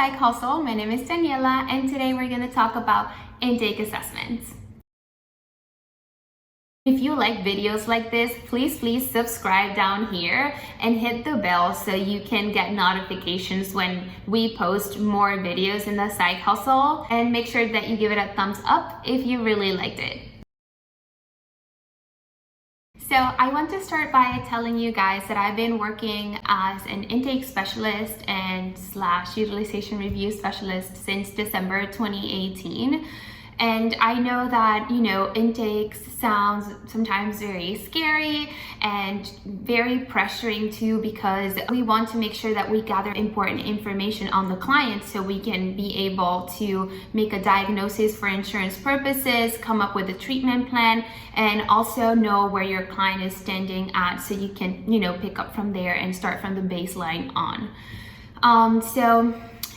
Psych Hustle. My name is Daniela, and today we're going to talk about intake assessments. If you like videos like this, please subscribe down here and hit the bell so you can get notifications when we post more videos in the Psych Hustle, and make sure that you give it a thumbs up if you really liked it. So I want to start by telling you guys that I've been working as an intake specialist and / utilization review specialist since December 2018. And I know that, intakes sounds sometimes very scary and very pressuring too, because we want to make sure that we gather important information on the client so we can be able to make a diagnosis for insurance purposes, come up with a treatment plan, and also know where your client is standing at so you can, pick up from there and start from the baseline on. So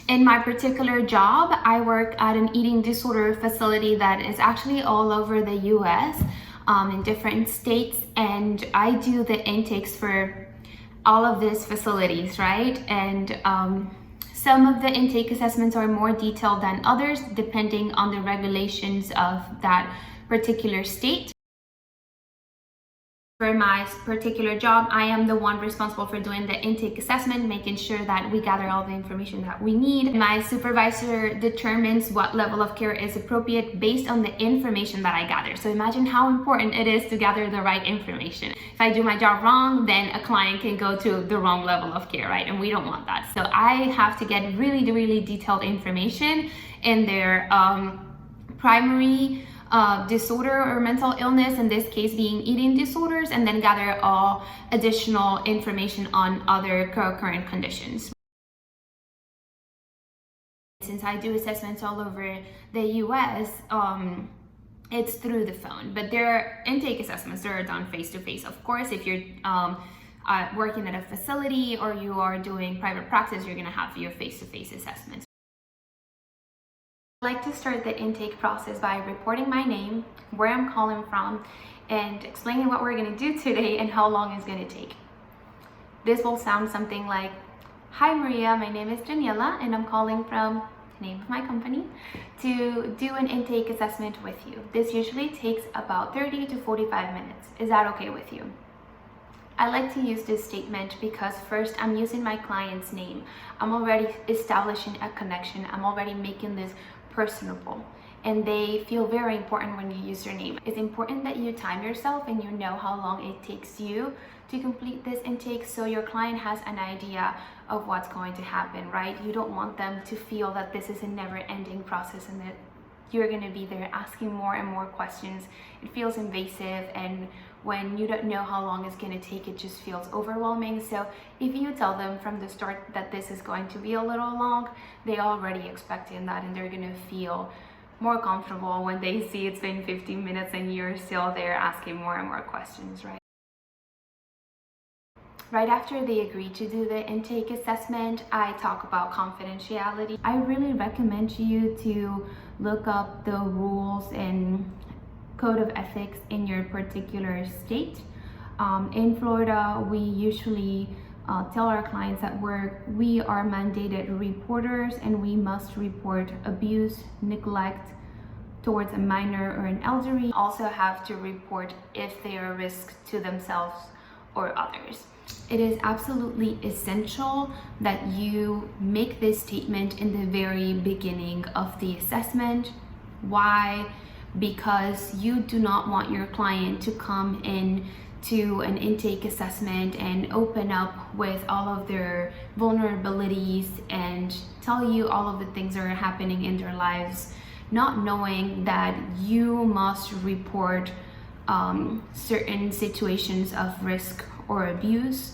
in my particular job, I work at an eating disorder facility that is actually all over the US, in different states, and I do the intakes for all of these facilities, right? And some of the intake assessments are more detailed than others, depending on the regulations of that particular state. For my particular job, I am the one responsible for doing the intake assessment, making sure that we gather all the information that we need. My supervisor determines what level of care is appropriate based on the information that I gather. So imagine how important it is to gather the right information. If I do my job wrong, then a client can go to the wrong level of care, right? And we don't want that. So I have to get really detailed information in their primary disorder or mental illness, in this case being eating disorders, and then gather all additional information on other co-occurring conditions. Since I do assessments all over the US, it's through the phone, but there are intake assessments that are done face-to-face. Of course, if you're working at a facility or you are doing private practice, you're gonna have your face-to-face assessments. I like to start the intake process by reporting my name, where I'm calling from, and explaining what we're going to do today and how long it's going to take. This will sound something like, "Hi Maria, my name is Daniela and I'm calling from the name of my company to do an intake assessment with you. This usually takes about 30 to 45 minutes. Is that okay with you?" I like to use this statement because first, I'm using my client's name. I'm already establishing a connection. I'm already making this personable, and they feel very important when you use your name. It's important that you time yourself and you know how long it takes you to complete this intake so your client has an idea of what's going to happen, right? You don't want them to feel that this is a never-ending process and that you're going to be there asking more and more questions. It feels invasive, and when you don't know how long it's going to take, it just feels overwhelming. So if you tell them from the start that this is going to be a little long, they already expecting that, and they're going to feel more comfortable when they see it's been 15 minutes and you're still there asking more and more questions, right? Right after they agree to do the intake assessment, I talk about confidentiality. I really recommend you to look up the rules and code of ethics in your particular state. In Florida, we usually tell our clients that we are mandated reporters, and we must report abuse, neglect towards a minor or an elderly. Also have to report if they are a risk to themselves or others. It is absolutely essential that you make this statement in the very beginning of the assessment. Why? Because you do not want your client to come in to an intake assessment and open up with all of their vulnerabilities and tell you all of the things that are happening in their lives, not knowing that you must report certain situations of risk or abuse.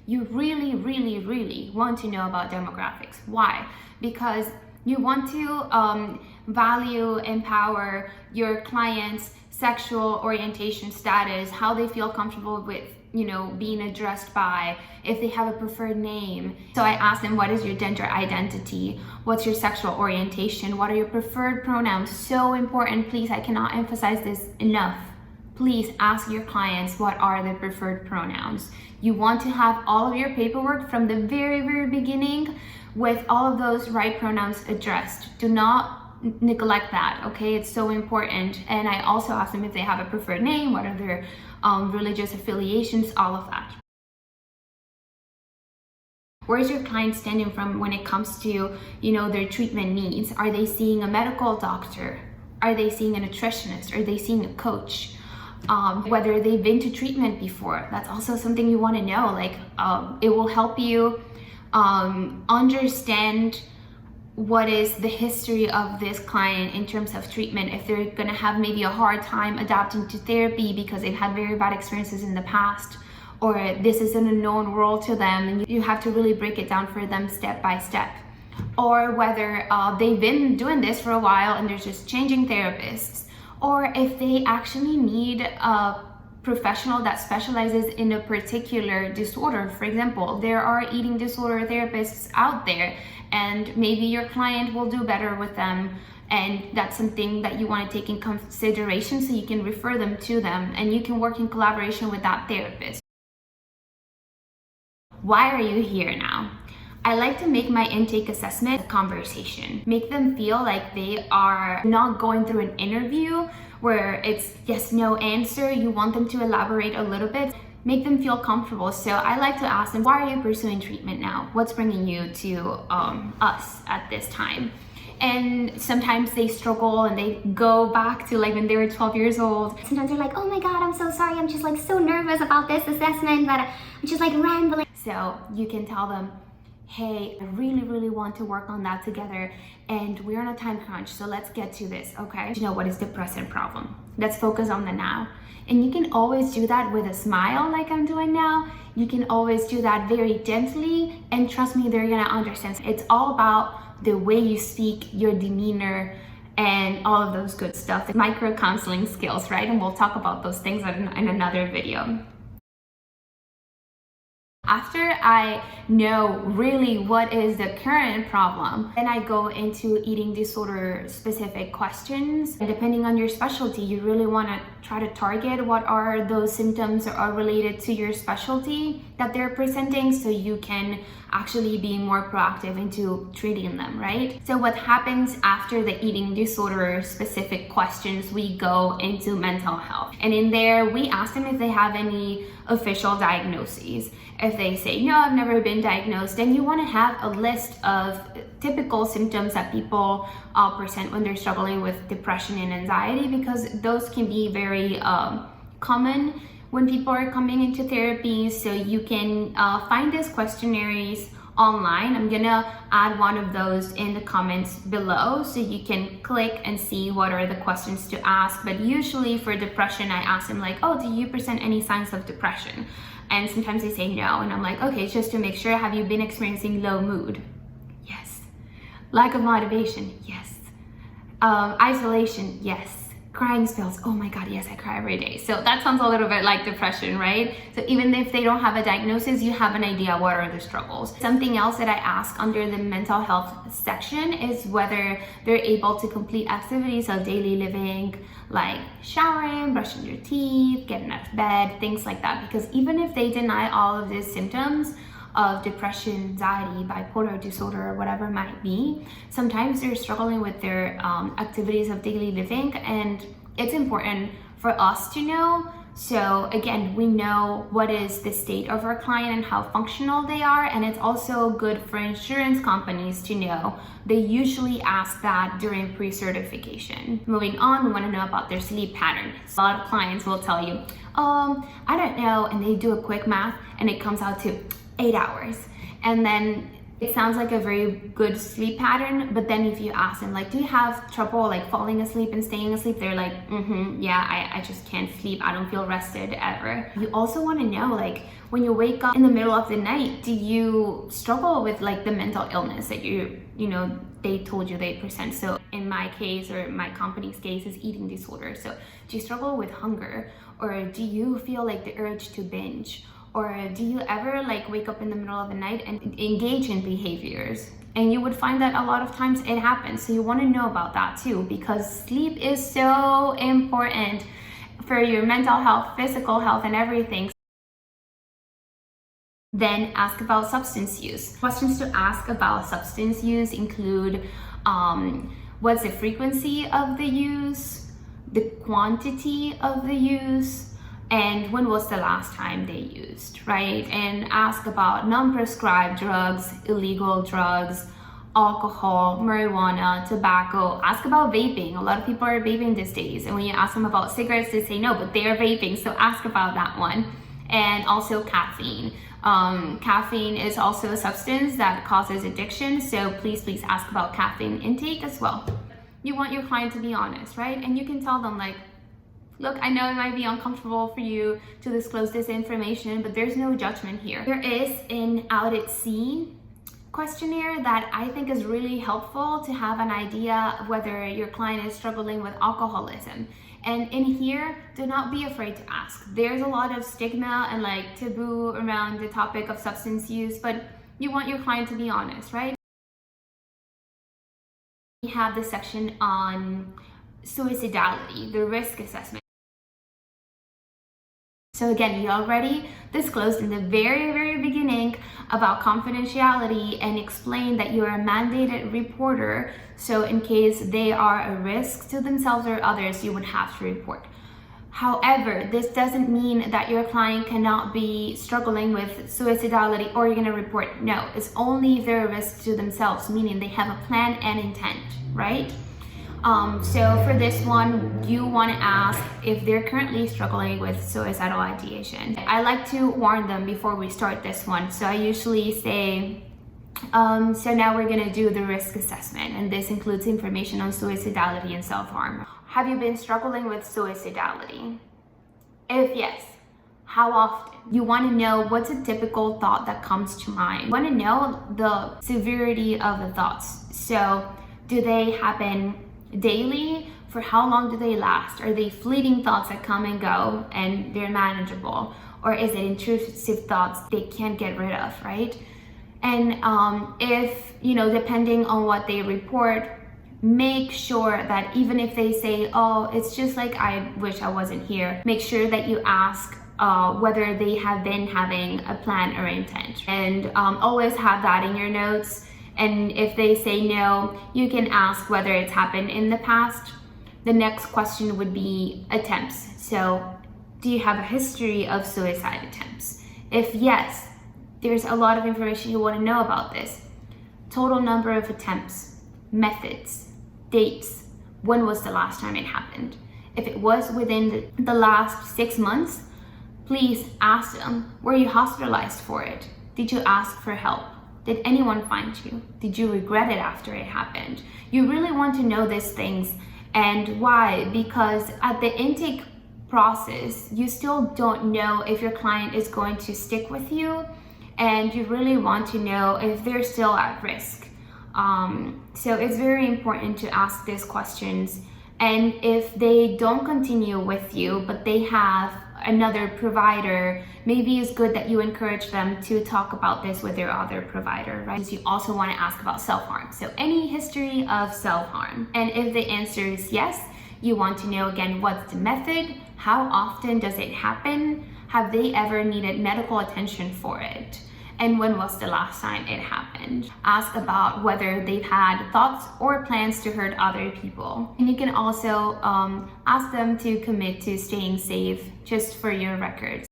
You really want to know about demographics. Why? Because you want to value, empower your client's sexual orientation status, how they feel comfortable with, being addressed by, if they have a preferred name. So I asked them, what is your gender identity? What's your sexual orientation? What are your preferred pronouns? So important, please, I cannot emphasize this enough. please ask your clients what are the preferred pronouns. You want to have all of your paperwork from the very beginning with all of those right pronouns addressed. Do not neglect that, okay? It's so important. And I also ask them if they have a preferred name, what are their religious affiliations, all of that. Where is your client standing from when it comes to, their treatment needs? Are they seeing a medical doctor? Are they seeing a nutritionist? Are they seeing a coach? Whether they've been to treatment before. That's also something you want to know. Like, it will help you understand what is the history of this client in terms of treatment. If they're going to have maybe a hard time adapting to therapy because they've had very bad experiences in the past, or this is an unknown world to them, and you have to really break it down for them step by step. Or whether they've been doing this for a while and they're just changing therapists, or if they actually need a professional that specializes in a particular disorder. For example, there are eating disorder therapists out there, and maybe your client will do better with them, and that's something that you want to take in consideration, so you can refer them to them and you can work in collaboration with that therapist. Why are you here now? I like to make my intake assessment a conversation. Make them feel like they are not going through an interview where it's yes, no answer. You want them to elaborate a little bit. Make them feel comfortable. So I like to ask them, why are you pursuing treatment now? What's bringing you to us at this time? And sometimes they struggle and they go back to like when they were 12 years old. Sometimes they're like, oh my God, I'm so sorry. I'm just like so nervous about this assessment, but I'm just like rambling. So you can tell them, hey, I really want to work on that together, and we're on a time crunch, so let's get to this, okay? What is the present problem? Let's focus on the now. And you can always do that with a smile like I'm doing now. You can always do that very gently, and trust me, they're gonna understand. It's all about the way you speak, your demeanor, and all of those good stuff. Micro counseling skills, right? And we'll talk about those things in another video. After I know really what is the current problem, then I go into eating disorder specific questions. And depending on your specialty, you really want to try to target what are those symptoms that are related to your specialty that they're presenting, so you can actually be more proactive into treating them, right? So what happens after the eating disorder specific questions, we go into mental health. And in there, we ask them if they have any official diagnoses. If they say, no, I've never been diagnosed, then you want to have a list of typical symptoms that people present when they're struggling with depression and anxiety, because those can be very common when people are coming into therapy. So you can find these questionnaires online. I'm gonna add one of those in the comments below, so you can click and see what are the questions to ask. But usually for depression, I ask them like, oh, do you present any signs of depression? And sometimes they say no, and I'm like, okay, just to make sure, have you been experiencing low mood? Yes. Lack of motivation? Yes. Isolation? Yes. Crying spells? Oh my God, yes, I cry every day. So that sounds a little bit like depression, right? So even if they don't have a diagnosis, you have an idea what are the struggles. Something else that I ask under the mental health section is whether they're able to complete activities of daily living, like showering, brushing your teeth, getting out of bed, things like that. Because even if they deny all of these symptoms of depression, anxiety, bipolar disorder, or whatever it might be, sometimes they're struggling with their activities of daily living, and it's important for us to know. So again, we know what is the state of our client and how functional they are, and it's also good for insurance companies to know. They usually ask that during pre-certification. Moving on, we want to know about their sleep pattern. A lot of clients will tell you, I don't know, and they do a quick math and it comes out to 8 hours. And then it sounds like a very good sleep pattern, but then if you ask them, like, do you have trouble like falling asleep and staying asleep? They're like, yeah, I just can't sleep. I don't feel rested ever. You also want to know, like, when you wake up in the middle of the night, do you struggle with like the mental illness that they told you they present? So in my case, or my company's case, is eating disorder. So do you struggle with hunger, or do you feel like the urge to binge? Or do you ever like wake up in the middle of the night and engage in behaviors? And you would find that a lot of times it happens. So you want to know about that too, because sleep is so important for your mental health, physical health, and everything. Then ask about substance use. Questions to ask about substance use include what's the frequency of the use, the quantity of the use, and when was the last time they used, right? And ask about non-prescribed drugs, illegal drugs, alcohol, marijuana, tobacco. Ask about vaping. A lot of people are vaping these days, and when you ask them about cigarettes, they say no, but they are vaping, so ask about that one. And also caffeine. Caffeine is also a substance that causes addiction, so please ask about caffeine intake as well. You want your client to be honest, right? And you can tell them like, look, I know it might be uncomfortable for you to disclose this information, but there's no judgment here. There is an Out at Sea questionnaire that I think is really helpful to have an idea of whether your client is struggling with alcoholism. And in here, do not be afraid to ask. There's a lot of stigma and like taboo around the topic of substance use, but you want your client to be honest, right? We have the section on suicidality, the risk assessment. So again, we already disclosed in the very beginning about confidentiality and explained that you are a mandated reporter. So in case they are a risk to themselves or others, you would have to report. However, this doesn't mean that your client cannot be struggling with suicidality or you're gonna report. No, it's only if they're a risk to themselves, meaning they have a plan and intent, right? So for this one, you want to ask if they're currently struggling with suicidal ideation. I like to warn them before we start this one. So I usually say, so now we're going to do the risk assessment, and this includes information on suicidality and self-harm. Have you been struggling with suicidality? If yes, how often? You want to know what's a typical thought that comes to mind. You want to know the severity of the thoughts. So do they happen daily? For how long do they last? Are they fleeting thoughts that come and go and they're manageable? Or is it intrusive thoughts they can't get rid of, right? And if, depending on what they report, make sure that even if they say, oh, it's just like I wish I wasn't here, make sure that you ask whether they have been having a plan or intent. And always have that in your notes. And if they say no, you can ask whether it's happened in the past. The next question would be attempts. So, do you have a history of suicide attempts? If yes, there's a lot of information you want to know about this. Total number of attempts, methods, dates, when was the last time it happened? If it was within the last 6 months, please ask them, were you hospitalized for it? Did you ask for help? Did anyone find you? Did you regret it after it happened? You really want to know these things. And why? Because at the intake process, you still don't know if your client is going to stick with you, and you really want to know if they're still at risk. So it's very important to ask these questions. And if they don't continue with you, but they have another provider, maybe it's good that you encourage them to talk about this with their other provider, right? Because you also want to ask about self-harm. So any history of self-harm. And if the answer is yes, you want to know again, what's the method? How often does it happen? Have they ever needed medical attention for it? And when was the last time it happened? Ask about whether they've had thoughts or plans to hurt other people. And you can also ask them to commit to staying safe just for your records.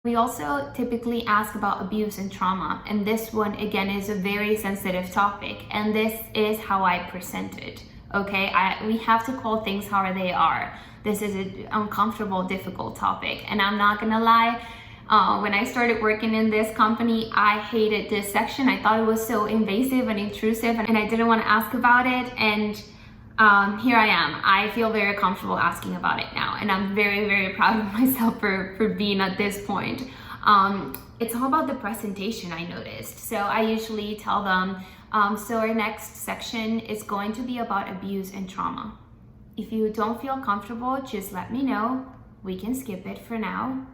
We also typically ask about abuse and trauma, and this one again is a very sensitive topic, and this is how I present it. Okay, we have to call things how they are. This is an uncomfortable, difficult topic, and I'm not gonna lie, when I started working in this company, I hated this section. I thought it was so invasive and intrusive, and I didn't want to ask about it. And here I am. I feel very comfortable asking about it now, and I'm very proud of myself for being at this point. It's all about the presentation, I noticed. So I usually tell them, so our next section is going to be about abuse and trauma. If you don't feel comfortable, just let me know. We can skip it for now.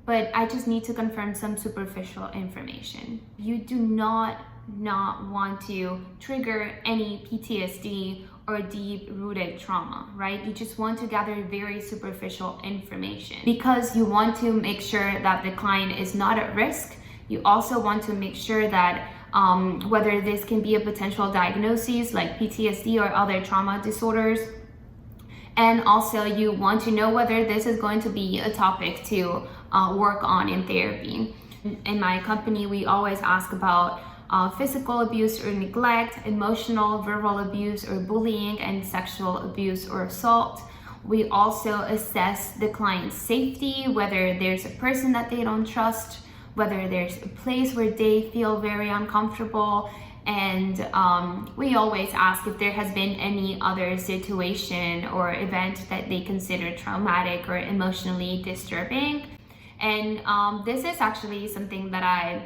But I just need to confirm some superficial information. You do not want to trigger any PTSD or deep-rooted trauma, right? You just want to gather very superficial information because you want to make sure that the client is not at risk. You also want to make sure that whether this can be a potential diagnosis like PTSD or other trauma disorders. And also you want to know whether this is going to be a topic to work on in therapy. In my company, we always ask about physical abuse or neglect, emotional, verbal abuse or bullying, and sexual abuse or assault. We also assess the client's safety, whether there's a person that they don't trust, whether there's a place where they feel very uncomfortable, and we always ask if there has been any other situation or event that they consider traumatic or emotionally disturbing. And this is actually something that I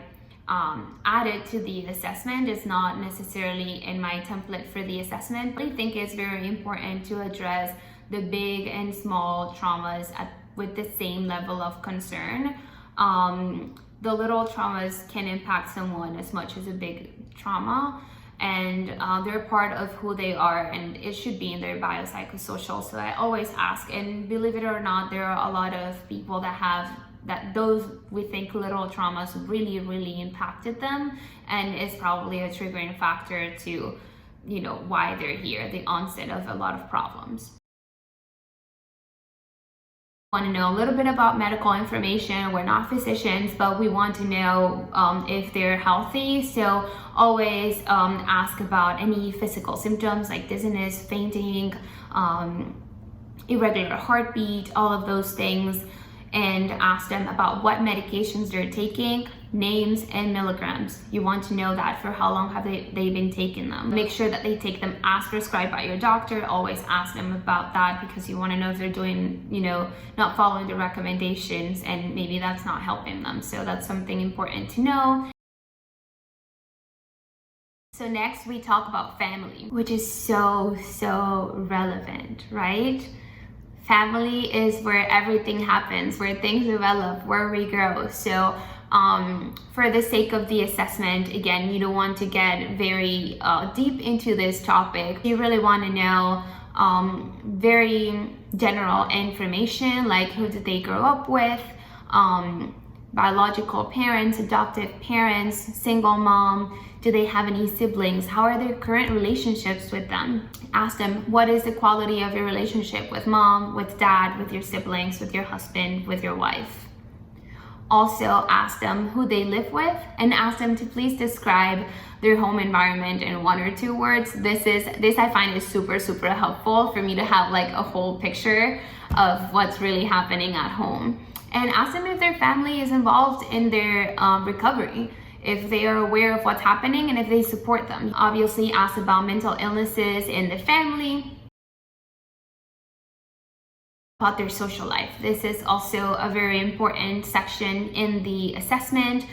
added to the assessment. It's not necessarily in my template for the assessment, but I think it's very important to address the big and small traumas with the same level of concern. The little traumas can impact someone as much as a big trauma, and they're part of who they are, and it should be in their biopsychosocial. So I always ask, and believe it or not, there are a lot of people that have those we think little traumas really impacted them, and it's probably a triggering factor to, you know, why they're here, the onset of a lot of problems. Want to know a little bit about medical information. We're not physicians, but we want to know if they're healthy. So always ask about any physical symptoms like dizziness, fainting, irregular heartbeat, all of those things, and ask them about what medications they're taking, names and milligrams. You want to know that for how long have they been taking them. Make sure that they take them as prescribed by your doctor. Always ask them about that because you want to know if they're doing, you know, not following the recommendations, and maybe that's not helping them. So that's something important to know. So next we talk about family, which is so relevant, right? Family is where everything happens, where things develop, where we grow. So for the sake of the assessment, again, you don't want to get very deep into this topic. You really want to know very general information, like who did they grow up with, biological parents, adoptive parents, single mom, do they have any siblings, how are their current relationships with them. Ask them, what is the quality of your relationship with mom, with dad, with your siblings, with your husband, with your wife. Also ask them who they live with, and ask them to please describe their home environment in 1 or 2 words. This I find is super helpful for me to have like a whole picture of what's really happening at home. And ask them if their family is involved in their recovery, if they are aware of what's happening, and if they support them. Obviously ask about mental illnesses in the family, about their social life. This is also a very important section in the assessment.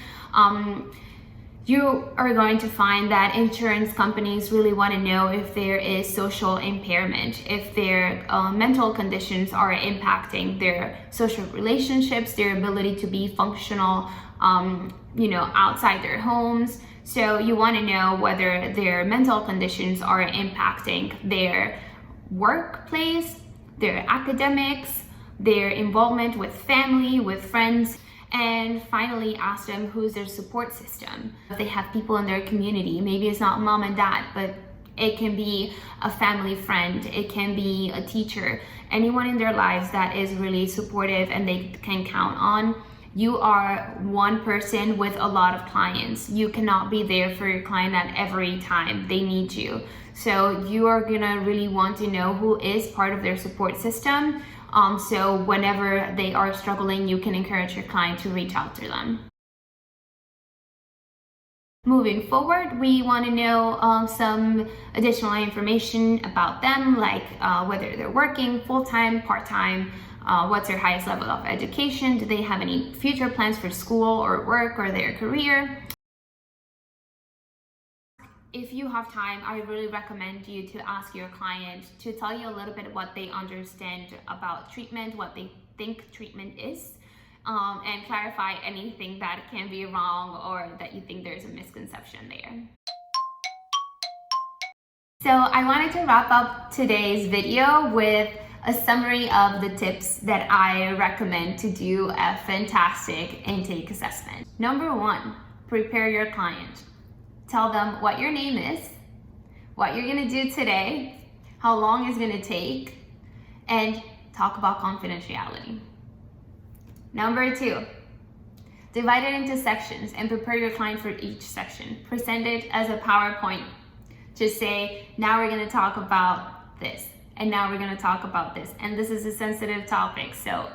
You are going to find that insurance companies really want to know if there is social impairment, if their mental conditions are impacting their social relationships, their ability to be functional, you know, outside their homes. So you want to know whether their mental conditions are impacting their workplace, their academics, their involvement with family, with friends. And finally, ask them who's their support system. If they have people in their community, maybe it's not mom and dad, but it can be a family friend, it can be a teacher, anyone in their lives that is really supportive and they can count on. You are one person with a lot of clients. You cannot be there for your client at every time they need you. So you are gonna really want to know who is part of their support system. So whenever they are struggling, you can encourage your client to reach out to them. Moving forward, we want to know some additional information about them, like whether they're working full-time, part-time, what's their highest level of education, do they have any future plans for school or work or their career. If you have time, I really recommend you to ask your client to tell you a little bit what they understand about treatment, what they think treatment is, and clarify anything that can be wrong or that you think there's a misconception there. So I wanted to wrap up today's video with a summary of the tips that I recommend to do a fantastic intake assessment. Number 1, prepare your client. Tell them what your name is, what you're gonna do today, how long it's gonna take, and talk about confidentiality. Number 2, divide it into sections and prepare your client for each section. Present it as a PowerPoint. Just say, now we're gonna talk about this, and now we're gonna talk about this, and this is a sensitive topic, so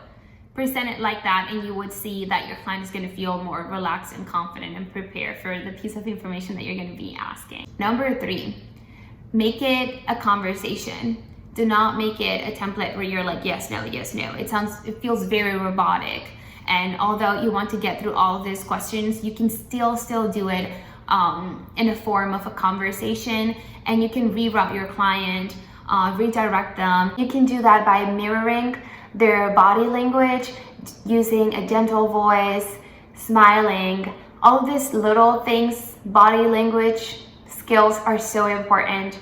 present it like that, and you would see that your client is gonna feel more relaxed and confident and prepared for the piece of information that you're gonna be asking. Number 3, make it a conversation. Do not make it a template where you're like, yes, no, yes, no. It feels very robotic. And although you want to get through all of these questions, you can still do it in a form of a conversation, and you can reroute your client, redirect them. You can do that by mirroring their body language, using a gentle voice, smiling. All of these little things, body language skills are so important.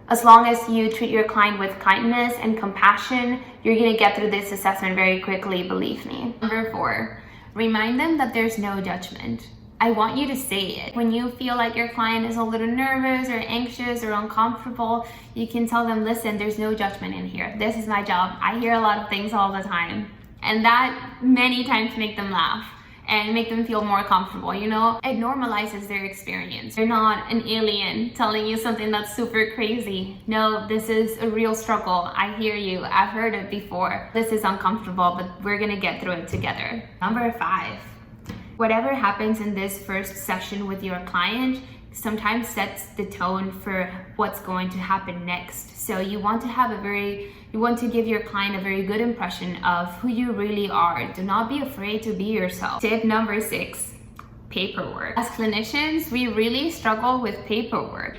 As long as you treat your client with kindness and compassion, you're gonna get through this assessment very quickly, believe me. Number 4, remind them that there's no judgment. I want you to say it. When you feel like your client is a little nervous or anxious or uncomfortable, you can tell them, listen, there's no judgment in here. This is my job. I hear a lot of things all the time. And that many times make them laugh and make them feel more comfortable, you know? It normalizes their experience. They're not an alien telling you something that's super crazy. No, this is a real struggle. I hear you. I've heard it before. This is uncomfortable, but we're gonna get through it together. Number 5, whatever happens in this first session with your client sometimes sets the tone for what's going to happen next. So you want to give your client a very good impression of who you really are. Do not be afraid to be yourself. Tip number 6, paperwork. As clinicians, we really struggle with paperwork.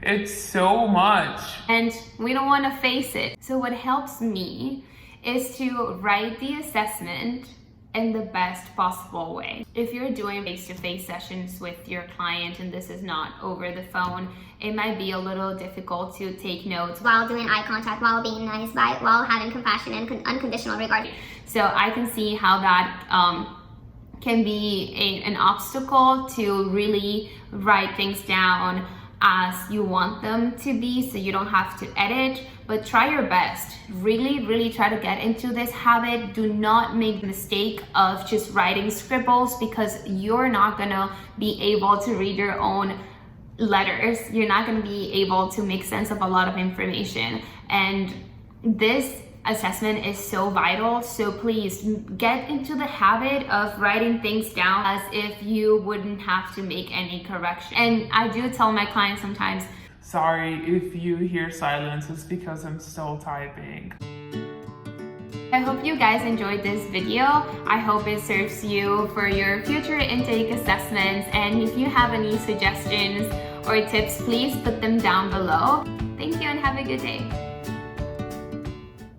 It's so much. And we don't want to face it. So what helps me is to write the assessment in the best possible way. If you're doing face-to-face sessions with your client and this is not over the phone, it might be a little difficult to take notes While doing eye contact, while being nice, while having compassion and unconditional regard. So I can see how that can be an obstacle to really write things down as you want them to be, so you don't have to edit, but try your best. Really try to get into this habit. Do not make the mistake of just writing scribbles, because you're not gonna be able to read your own letters. You're not gonna be able to make sense of a lot of information. And this assessment is so vital, so please get into the habit of writing things down as if you wouldn't have to make any correction. And I do tell my clients sometimes, Sorry if you hear silence, it's because I'm still typing. I hope you guys enjoyed this video. I hope it serves you for your future intake assessments, and if you have any suggestions or tips, please put them down below. Thank you and have a good day.